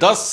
10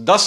10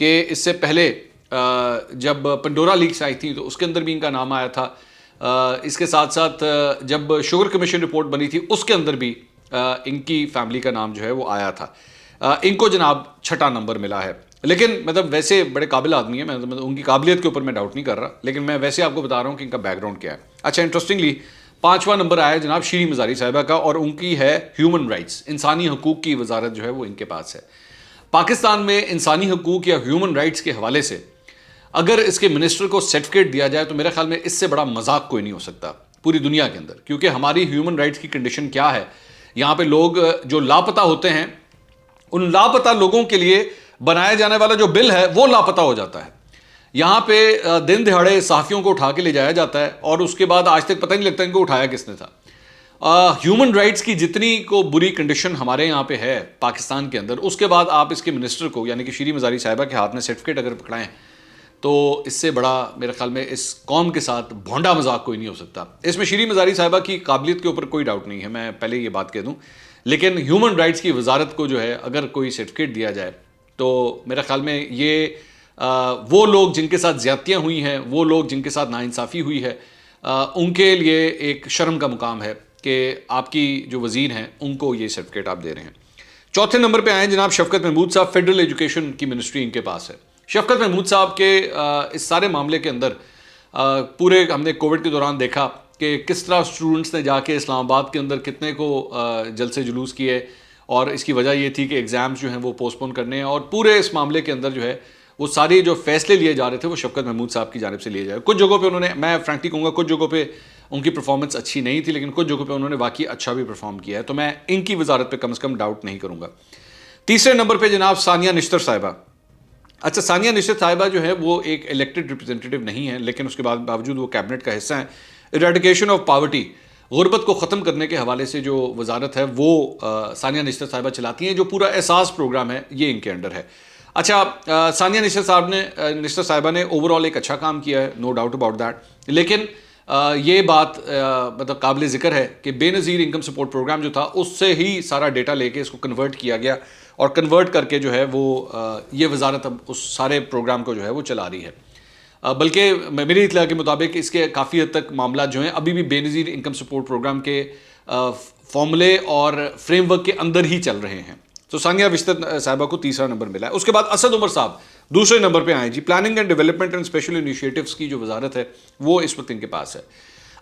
کہ اس سے پہلے جب پنڈورا لیکس آئی تھی تو اس کے اندر بھی ان کا نام آیا تھا. اس کے ساتھ ساتھ جب شوگر کمیشن رپورٹ بنی تھی اس کے اندر بھی ان کی فیملی کا نام جو ہے وہ آیا تھا. ان کو جناب 6واں نمبر ملا ہے. لیکن مطلب ویسے بڑے قابل آدمی ہیں, مطلب ان کی قابلیت کے اوپر میں ڈاؤٹ نہیں کر رہا, لیکن میں ویسے آپ کو بتا رہا ہوں کہ ان کا بیک گراؤنڈ کیا ہے. اچھا, انٹرسٹنگلی 5واں نمبر آیا ہے جناب شیریں مزاری صاحبہ کا, اور ان کی ہے ہیومن رائٹس, انسانی حقوق کی وزارت جو ہے وہ ان کے پاس ہے. پاکستان میں انسانی حقوق یا ہیومن رائٹس کے حوالے سے اگر اس کے منسٹر کو سرٹیفکیٹ دیا جائے تو میرے خیال میں اس سے بڑا مذاق کوئی نہیں ہو سکتا پوری دنیا کے اندر, کیونکہ ہماری ہیومن رائٹس کی کنڈیشن کیا ہے. یہاں پہ لوگ جو لاپتہ ہوتے ہیں, ان لاپتہ لوگوں کے لیے بنایا جانے والا جو بل ہے وہ لاپتہ ہو جاتا ہے. یہاں پہ دن دہاڑے صحافیوں کو اٹھا کے لے جایا جاتا ہے اور اس کے بعد آج تک پتہ نہیں لگتا ان کو اٹھایا کس نے تھا. ہیومن رائٹس کی جتنی کو بری کنڈیشن ہمارے یہاں پہ ہے پاکستان کے اندر, اس کے بعد آپ اس کے منسٹر کو یعنی کہ شیریں مزاری صاحبہ کے ہاتھ میں سرٹیفکیٹ اگر پکڑائیں تو اس سے بڑا میرے خیال میں اس قوم کے ساتھ بھونڈا مذاق کوئی نہیں ہو سکتا. اس میں شیریں مزاری صاحبہ کی قابلیت کے اوپر کوئی ڈاؤٹ نہیں ہے, میں پہلے یہ بات کہہ دوں, لیکن ہیومن رائٹس کی وزارت کو جو ہے اگر کوئی سرٹیفکیٹ دیا جائے تو میرے خیال میں یہ وہ لوگ جن کے ساتھ زیادتیاں ہوئی ہیں, وہ لوگ جن کے ساتھ ناانصافی ہوئی ہے, ان کے لیے ایک شرم کا مقام ہے کہ آپ کی جو وزیر ہیں ان کو یہ سرٹیفکیٹ آپ دے رہے ہیں. 4تھے نمبر پہ آئے جناب شفقت محمود صاحب, فیڈرل ایجوکیشن کی منسٹری ان کے پاس ہے. شفقت محمود صاحب کے اس سارے معاملے کے اندر پورے ہم نے کووڈ کے دوران دیکھا کہ کس طرح اسٹوڈنٹس نے جا کے اسلام آباد کے اندر کتنے کو جلسے جلوس کیے, اور اس کی وجہ یہ تھی کہ ایگزامز جو ہیں وہ پوسٹ پون کرنے ہیں, اور پورے اس معاملے کے اندر جو ہے وہ سارے جو فیصلے لیے جا رہے تھے وہ شفقت محمود صاحب کی جانب سے لیے جائے. کچھ جگہوں پہ انہوں نے, میں فرینکلی کہوں گا کچھ جگہوں پہ ان کی پرفارمنس اچھی نہیں تھی, لیکن کچھ جگہوں پہ انہوں نے واقعی اچھا بھی پرفارم کیا ہے, تو میں ان کی وزارت پہ کم از کم ڈاؤٹ نہیں کروں گا. 3رے نمبر پہ جناب ثانیہ نشتر صاحبہ. اچھا, ثانیہ نشتر صاحبہ جو ہے وہ ایک الیکٹڈ ریپرزینٹیو نہیں ہے, لیکن اس کے باوجود وہ کیبنٹ کا حصہ ہیں. ایریڈیکیشن آف پاورٹی, غربت کو ختم کرنے کے حوالے سے جو وزارت ہے وہ ثانیہ نشتر صاحبہ چلاتی ہیں, جو پورا احساس پروگرام ہے یہ ان کے انڈر ہے. اچھا, ثانیہ نشتر صاحبہ نے اوور آل ایک اچھا کام کیا ہے, نو ڈاؤٹ اباؤٹ دیٹ, لیکن یہ بات مطلب قابل ذکر ہے کہ بے نظیر انکم سپورٹ پروگرام جو تھا اس سے ہی سارا ڈیٹا لے کے اس کو کنورٹ کیا گیا, اور کنورٹ کر کے جو ہے وہ یہ وزارت اب اس سارے پروگرام کو جو ہے وہ چلا رہی ہے. بلکہ میری اطلاع کے مطابق اس کے کافی حد تک معاملات جو ہیں ابھی بھی بے نظیر انکم سپورٹ پروگرام کے فارمولے اور فریم ورک کے اندر ہی چل رہے ہیں. تو ثانیہ نشتر صاحبہ کو 3را نمبر ملا ہے. اس کے بعد اسد عمر صاحب 2 نمبر پہ آئے جی. Planning and development and special initiatives کی جو وزارت ہے وہ اس وقت ان کے پاس ہے.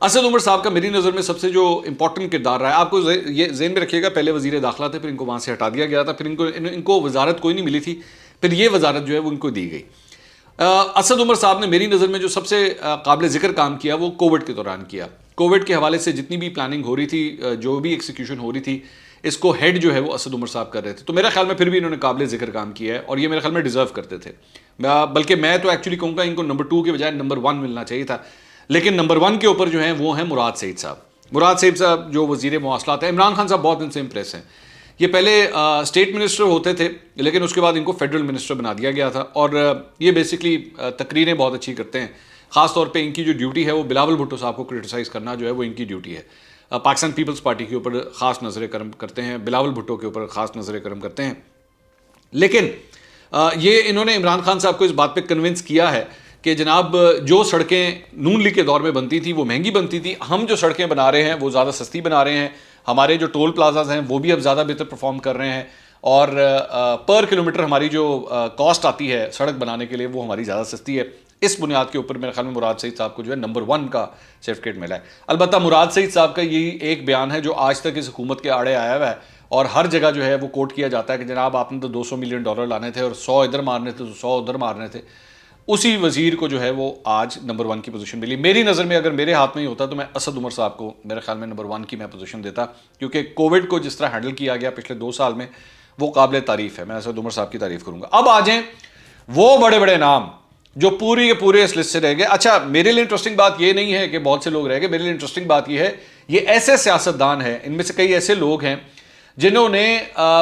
اسد عمر صاحب کا میری نظر میں سب سے جو امپورٹنٹ کردار رہا ہے, آپ کو یہ ذہن میں رکھیے گا, پہلے وزیر داخلہ تھے, پھر ان کو وہاں سے ہٹا دیا گیا تھا, پھر ان کو وزارت کوئی نہیں ملی تھی, پھر یہ وزارت جو ہے وہ ان کو دی گئی. اسد عمر صاحب نے میری نظر میں جو سب سے قابل ذکر کام کیا وہ کووڈ کے دوران کیا. کووڈ کے حوالے سے جتنی بھی پلاننگ ہو رہی تھی, جو بھی ایکسیکیوشن ہو رہی تھی, اس کو ہیڈ جو ہے وہ اسد عمر صاحب کر رہے تھے. تو میرا خیال میں پھر بھی انہوں نے قابل ذکر کام کیا ہے, اور یہ میرے خیال میں ڈیزرو کرتے تھے. بلکہ میں تو ایکچولی کہوں گا ان کو نمبر 2 کے بجائے نمبر 1 ملنا چاہیے تھا, لیکن نمبر 1 کے اوپر جو ہیں وہ ہیں مراد سعید صاحب. مراد سعید صاحب جو وزیر مواصلات ہیں, عمران خان صاحب بہت ان سے امپریس ہیں. یہ پہلے اسٹیٹ منسٹر ہوتے تھے, لیکن اس کے بعد ان کو فیڈرل منسٹر بنا دیا گیا تھا, اور یہ بیسکلی تقریریں بہت اچھی کرتے ہیں. خاص طور پہ ان کی جو ڈیوٹی ہے وہ بلاول بھٹو صاحب کو کرٹیسائز کرنا جو ہے وہ ان کی ڈیوٹی ہے. پاکستان پیپلز پارٹی کے اوپر خاص نظر کرم کرتے ہیں, بلاول بھٹو کے اوپر خاص نظر کرم کرتے ہیں. لیکن یہ انہوں نے عمران خان صاحب کو اس بات پہ کنونس کیا ہے کہ جناب جو سڑکیں نون لیگ کے دور میں بنتی تھیں وہ مہنگی بنتی تھی, ہم جو سڑکیں بنا رہے ہیں وہ زیادہ سستی بنا رہے ہیں, ہمارے جو ٹول پلازاز ہیں وہ بھی اب زیادہ بہتر پرفارم کر رہے ہیں, اور پر کلومیٹر ہماری جو کاسٹ آتی ہے سڑک بنانے کے لیے وہ ہماری زیادہ سستی ہے. اس بنیاد کے اوپر میرے خیال میں مراد سعید صاحب کو جو ہے نمبر 1 کا سرٹیفکیٹ ملا ہے. البتہ مراد سعید صاحب کا یہی ایک بیان ہے جو آج تک اس حکومت کے آڑے آیا ہوا ہے, اور ہر جگہ جو ہے وہ کوٹ کیا جاتا ہے کہ جناب آپ نے تو $200 ملین لانے تھے اور 100 ادھر مارنے تھے تو 100 ادھر مارنے تھے. اسی وزیر کو جو ہے وہ آج نمبر 1 کی پوزیشن ملی. میری نظر میں اگر میرے ہاتھ میں ہی ہوتا تو میں اسد عمر صاحب کو میرے خیال میں نمبر 1 کی میں پوزیشن دیتا, کیونکہ کووڈ کو جس طرح ہینڈل کیا گیا پچھلے 2 سال میں وہ قابل تعریف ہے. میں اسد عمر صاحب کی تعریف کروں گا. اب آ جائیں وہ بڑے بڑے نام جو پوری کے پورے اس لسٹ سے رہ گئے. اچھا, میرے لیے انٹرسٹنگ بات یہ نہیں ہے کہ بہت سے لوگ رہ گئے, میرے لیے انٹرسٹنگ بات یہ ہے یہ ایسے سیاستدان ہیں, ان میں سے کئی ایسے لوگ ہیں جنہوں نے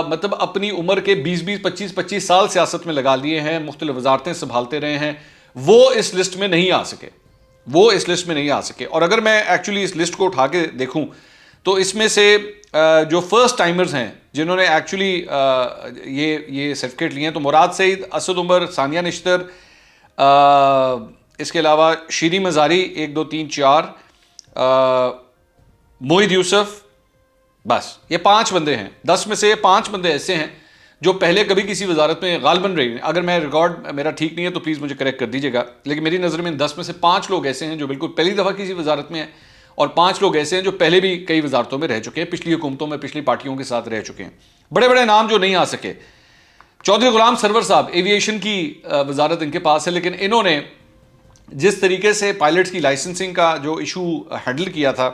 مطلب اپنی عمر کے 20-25 سال سیاست میں لگا لیے ہیں, مختلف وزارتیں سنبھالتے رہے ہیں, وہ اس لسٹ میں نہیں آ سکے. اور اگر میں ایکچولی اس لسٹ کو اٹھا کے دیکھوں تو اس میں سے جو فرسٹ ٹائمرز ہیں جنہوں نے ایکچولی یہ سرٹیفکیٹ لیے ہیں، تو مراد سعید، اسد عمر، ثانیہ نشتر، اس کے علاوہ شیری مزاری 1 2 3 4، موحد یوسف، بس یہ 5 بندے ہیں. 10 میں سے 5 بندے ایسے ہیں جو پہلے کبھی کسی وزارت میں غالباً رہے ہیں. اگر میں ریکارڈ میرا ٹھیک نہیں ہے تو پلیز مجھے کریکٹ کر دیجیے گا، لیکن میری نظر میں 10 میں سے 5 لوگ ایسے ہیں جو بالکل پہلی دفعہ کسی وزارت میں ہیں، اور 5 لوگ ایسے ہیں جو پہلے بھی کئی وزارتوں میں رہ چکے ہیں، پچھلی حکومتوں میں پچھلی پارٹیوں کے ساتھ رہ چکے ہیں. بڑے بڑے نام جو نہیں آ سکے. چودھری غلام سرور صاحب، ایویشن کی وزارت ان کے پاس ہے، لیکن انہوں نے جس طریقے سے پائلٹس کی لائسنسنگ کا جو ایشو ہینڈل کیا تھا،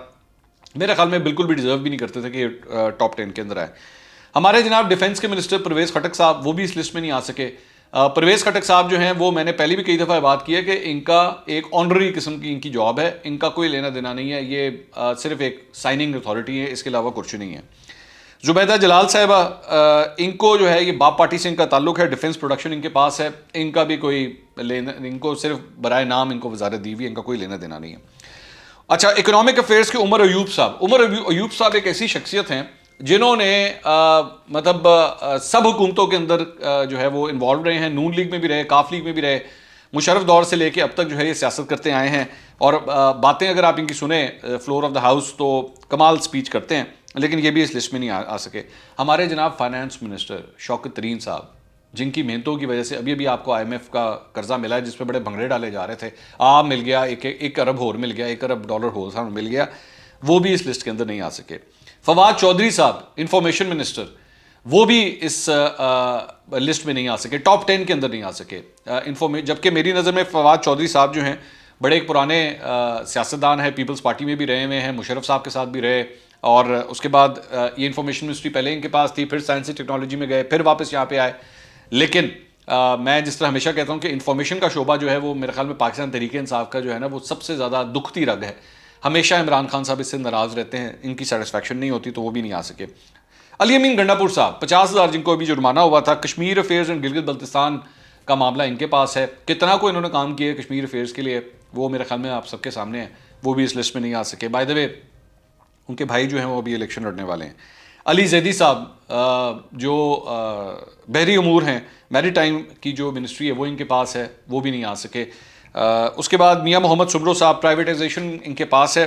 میرے خیال میں بالکل بھی ڈیزرو بھی نہیں کرتے تھے کہ ٹاپ 10 کے اندر آئے. ہمارے جناب ڈیفنس کے منسٹر پرویز خٹک صاحب، وہ بھی اس لسٹ میں نہیں آ سکے. پرویز خٹک صاحب جو ہیں وہ میں نے پہلے بھی کئی دفعہ بات کی ہے کہ ان کا ایک آنرری قسم کی ان کی جاب ہے، ان کا کوئی لینا دینا نہیں ہے، یہ صرف ایک سائننگ اتھارٹی ہے، اس کے علاوہ کچھ نہیں ہے. زبیدہ جلال صاحبہ، ان کو جو ہے یہ باپ پارٹی سے ان کا تعلق ہے، ڈیفنس پروڈکشن ان کے پاس ہے، ان کا بھی کوئی ان کو صرف برائے نام ان کو وزارت دی ہوئی ہے، ان کا کوئی لینا دینا نہیں ہے. اچھا، اکنامک افیئرس کے عمر ایوب صاحب. عمر ایوب صاحب ایک ایسی شخصیت ہیں جنہوں نے مطلب سب حکومتوں کے اندر جو ہے وہ انوالو رہے ہیں، نون لیگ میں بھی رہے، کاف لیگ میں بھی رہے، مشرف دور سے لے کے اب تک جو ہے یہ سیاست کرتے آئے ہیں، اور باتیں اگر آپ ان کی سنیں فلور آف دا ہاؤس تو کمال سپیچ کرتے ہیں، لیکن یہ بھی اس لسٹ میں نہیں آ سکے. ہمارے جناب فائنانس منسٹر شوکت ترین صاحب، جن کی محنتوں کی وجہ سے ابھی آپ کو IMF کا قرضہ ملا ہے جس پہ بڑے بھنگڑے ڈالے جا رہے تھے، مل گیا، 1 ارب اور مل گیا، $1 ارب اور مل گیا، وہ بھی اس لسٹ کے اندر نہیں آ سکے. فواد چودھری صاحب، انفارمیشن منسٹر، وہ بھی اس لسٹ میں نہیں آ سکے، ٹاپ 10 کے اندر نہیں آ سکے. جبکہ میری نظر میں فواد چودھری صاحب جو ہیں بڑے ایک پرانے سیاستدان ہیں، پیپلز پارٹی میں بھی رہے ہوئے ہیں، مشرف صاحب کے ساتھ بھی رہے، اور اس کے بعد یہ انفارمیشن منسٹری پہلے ان کے پاس تھی، پھر سائنس اینڈ ٹیکنالوجی میں گئے، پھر واپس یہاں پہ آئے. لیکن میں جس طرح ہمیشہ کہتا ہوں کہ انفارمیشن کا شعبہ جو ہے وہ میرے خیال میں پاکستان تحریک انصاف کا جو ہے نا وہ سب سے زیادہ دکھتی رگ ہے. ہمیشہ عمران خان صاحب اس سے ناراض رہتے ہیں، ان کی سیٹسفیکشن نہیں ہوتی تو وہ بھی نہیں آ سکے. علی امین گنڈا پور صاحب، 50,000 جن کو ابھی جرمانہ ہوا تھا. کشمیر افیئرز اینڈ گلگت بلتستان کا معاملہ ان کے پاس ہے، کتنا کو انہوں نے کام کیا ہے کشمیر افیئرز کے لیے وہ میرے خیال میں آپ سب کے سامنے ہے، وہ بھی اس لسٹ میں نہیں آ سکے. بائی دا وے ان کے بھائی جو ہیں وہ ابھی الیکشن لڑنے والے ہیں. علی زیدی صاحب جو بحری امور ہیں، میری ٹائم کی جو منسٹری ہے وہ ان کے پاس ہے، وہ بھی نہیں آ سکے. اس کے بعد میاں محمد سمرو صاحب، پرائیویٹائزیشن ان کے پاس ہے.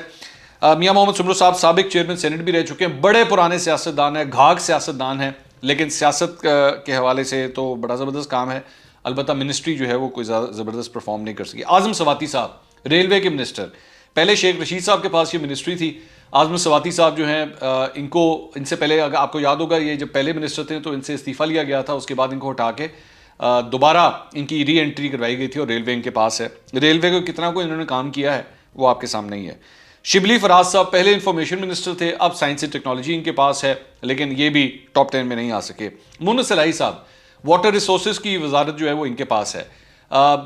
میاں محمد سمرو صاحب سابق چیئرمین سینٹ بھی رہ چکے ہیں، بڑے پرانے سیاستدان ہیں، گھاگ سیاستدان ہیں، لیکن سیاست کے حوالے سے تو بڑا زبردست کام ہے، البتہ منسٹری جو ہے وہ کوئی زبردست پرفارم نہیں کر سکی. اعظم سواتی صاحب، ریلوے کے منسٹر، پہلے شیخ رشید صاحب کے پاس یہ منسٹری تھی. اعظم سواتی صاحب جو ہیں ان سے پہلے اگر آپ کو یاد ہوگا یہ جب پہلے منسٹر تھے تو ان سے استعفیٰ لیا گیا تھا، اس کے بعد ان کو ہٹا کے دوبارہ ان کی ری انٹری کروائی گئی تھی، اور ریلوے ان کے پاس ہے. ریلوے کو کتنا کو انہوں نے کام کیا ہے وہ آپ کے سامنے ہی ہے. شبلی فراز صاحب پہلے انفارمیشن منسٹر تھے، اب سائنس اینڈ ٹیکنالوجی ان کے پاس ہے، لیکن یہ بھی ٹاپ 10 میں نہیں آ سکے. مونس الہی صاحب، واٹر ریسورسز کی وزارت جو ہے وہ ان کے پاس ہے.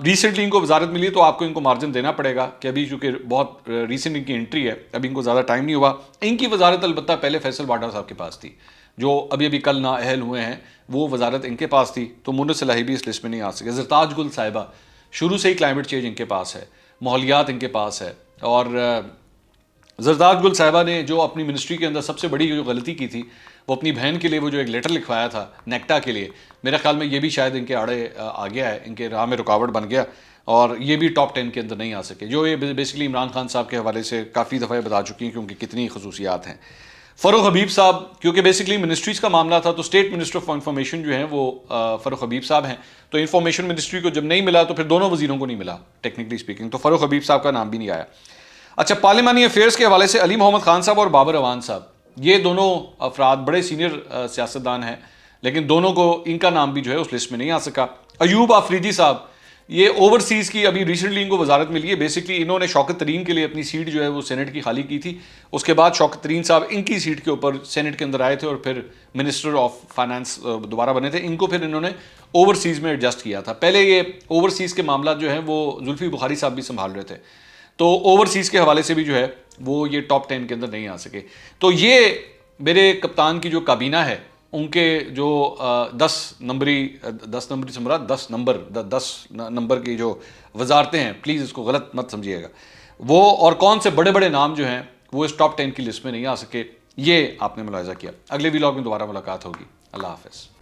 ریسنٹلی ان کو وزارت ملی تو آپ کو ان کو مارجن دینا پڑے گا کہ ابھی چونکہ بہت ریسنٹ ان کی انٹری ہے، ابھی ان کو زیادہ ٹائم نہیں ہوا. ان کی وزارت البتہ پہلے فیصل واڈا صاحب کے پاس تھی، جو ابھی کل نااہل ہوئے ہیں، وہ وزارت ان کے پاس تھی، تو مونس الہی بھی اس لسٹ میں نہیں آ سکے. زرتاج گل صاحبہ، شروع سے ہی کلائمیٹ چینج ان کے پاس ہے، ماحولیات ان کے پاس ہے، اور زرتاج گل صاحبہ نے جو اپنی منسٹری کے اندر سب سے بڑی جو غلطی کی تھی وہ اپنی بہن کے لیے وہ جو ایک لیٹر لکھوایا تھا نیکٹا کے لیے، میرے خیال میں یہ بھی شاید ان کے آڑے آ گیا ہے، ان کے راہ میں رکاوٹ بن گیا، اور یہ بھی ٹاپ 10 کے اندر نہیں آ سکے، جو یہ بیسکلی عمران خان صاحب کے حوالے سے کافی دفعہ بتا چکی ہیں کہ ان کی کتنی خصوصیات ہیں. فروغ حبیب صاحب، کیونکہ بیسکلی منسٹریز کا معاملہ تھا تو اسٹیٹ منسٹر آف انفارمیشن جو ہیں وہ فروغ حبیب صاحب ہیں، تو انفارمیشن منسٹری کو جب نہیں ملا تو پھر دونوں وزیروں کو نہیں ملا ٹیکنیکلی اسپیکنگ، تو فروغ حبیب صاحب کا نام بھی نہیں آیا. اچھا، پارلیمانی افیئرس کے حوالے سے علی محمد خان صاحب اور بابر اوان صاحب، یہ دونوں افراد بڑے سینئر سیاستدان ہیں، لیکن دونوں کو ان کا نام بھی جو ہے اس لسٹ میں نہیں آ سکا. ایوب آفریدی صاحب، یہ اوورسیز کی ابھی ریسنٹلی ان کو وزارت ملی ہے، بیسکلی انہوں نے شوکت ترین کے لیے اپنی سیٹ جو ہے وہ سینٹ کی خالی کی تھی، اس کے بعد شوکت ترین صاحب ان کی سیٹ کے اوپر سینٹ کے اندر آئے تھے اور پھر منسٹر آف فائنانس دوبارہ بنے تھے. ان کو پھر انہوں نے اوورسیز میں ایڈجسٹ کیا تھا، پہلے یہ اوورسیز کے معاملات جو ہیں وہ زلفی بخاری صاحب بھی سنبھال رہے تھے، تو اوورسیز کے حوالے سے بھی جو ہے وہ یہ ٹاپ 10 کے اندر نہیں آ سکے. تو یہ میرے کپتان کی جو کابینہ ہے ان کے جو 10 نمبر کی جو وزارتیں ہیں، پلیز اس کو غلط مت سمجھیے گا، وہ اور کون سے بڑے بڑے نام جو ہیں وہ اس ٹاپ 10 کی لسٹ میں نہیں آ سکے. یہ آپ نے ملاحظہ کیا. اگلے ولاگ میں دوبارہ ملاقات ہوگی. اللہ حافظ.